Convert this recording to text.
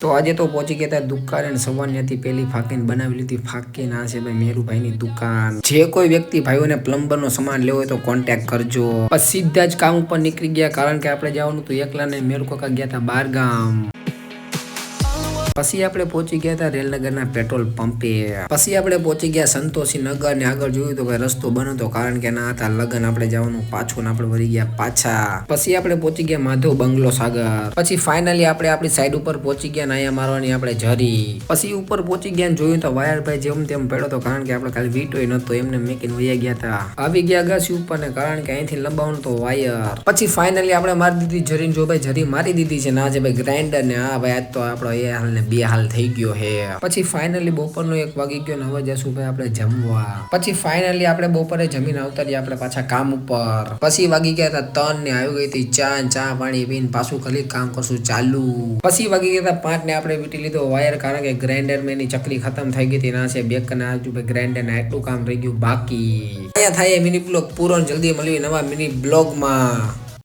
તો આજે તો પહોંચી ગયા હતા દુકાન અને સવારની હતી પેલી ફાકીને બનાવી લીધી ફાકીને આ છે ભાઈ મેરુભાઈની દુકાન. જે કોઈ વ્યક્તિ ભાઈઓને પ્લમ્બરનો સામાન લેવો હોય તો કોન્ટેક્ટ કરજો. બસ સીધા જ કામ ઉપર નીકળી ગયા કારણ કે આપણે જવાનું હતું એકલા ને મેરુ કાકા ગયા હતા બાર ગામ. પછી આપણે પહોંચી ગયા હતા રેલનગરના પેટ્રોલ પંપે. પછી આપણે પહોંચી ગયા સંતોષી નગર ને આગળ જોયું તો ભાઈ રસ્તો બંધ હતો કારણ કે ના હતા લગન આપણે જવાનું પાછું ને આપણે વળી ગયા પાછા. પછી આપણે પહોંચી ગયા માધવ બંગલો સાગર. પછી ફાઇનલી આપણે આપણી સાઈડ ઉપર પહોંચી ગયા નાયા મારવાની આપણે જરી. પછી ઉપર પહોંચી ગયા જોયું તો વાયરભાઈ જેમ તેમ પડ્યો હતો કારણ કે આપણે ખાલી વીટોય નતો એમને મેકીને વયા ગયા હતા. આવી ગયા અગાસી ઉપર ને કારણ કે અહીંથી લંબાવવાનું તો વાયર. પછી ફાઇનલી આપણે મારી દીધી જરીને જો ભાઈ જરી મારી દીધી છે ના છે ભાઈ ગ્રાઇન્ડર ને હા ભાઈ આજ તો આપણો એ હાલ ને બે હાલ થઈ ગયો હે. પછી ફાઇનલી બપોરનો 1 વાગી ગયો ને હવે જશું ભાઈ આપણે જમવા. પછી ફાઇનલી આપણે બપોરે જમીન આવતારી આપણે પાછા કામ ઉપર. પછી વાગી ગયા હતા 3 ને આવી ગઈ હતી ચા પાણી પીને પાછું ખાલી કામ કરશું ચાલુ. પછી વાગી ગયા હતા 5 ને આપણે વીટી લીધો વાયર કારણ કે ગ્રાઇન્ડર માં એની ચકરી ખતમ થઈ ગઈ હતી ના છે બેક ને આજુ ભાઈ ગ્રાઇન્ડર ને એટલું કામ રહી ગયું બાકી. અહીંયા થાય મિની બ્લોગ પૂરો જલ્દી મળીએ નવા મિની બ્લોગમાં.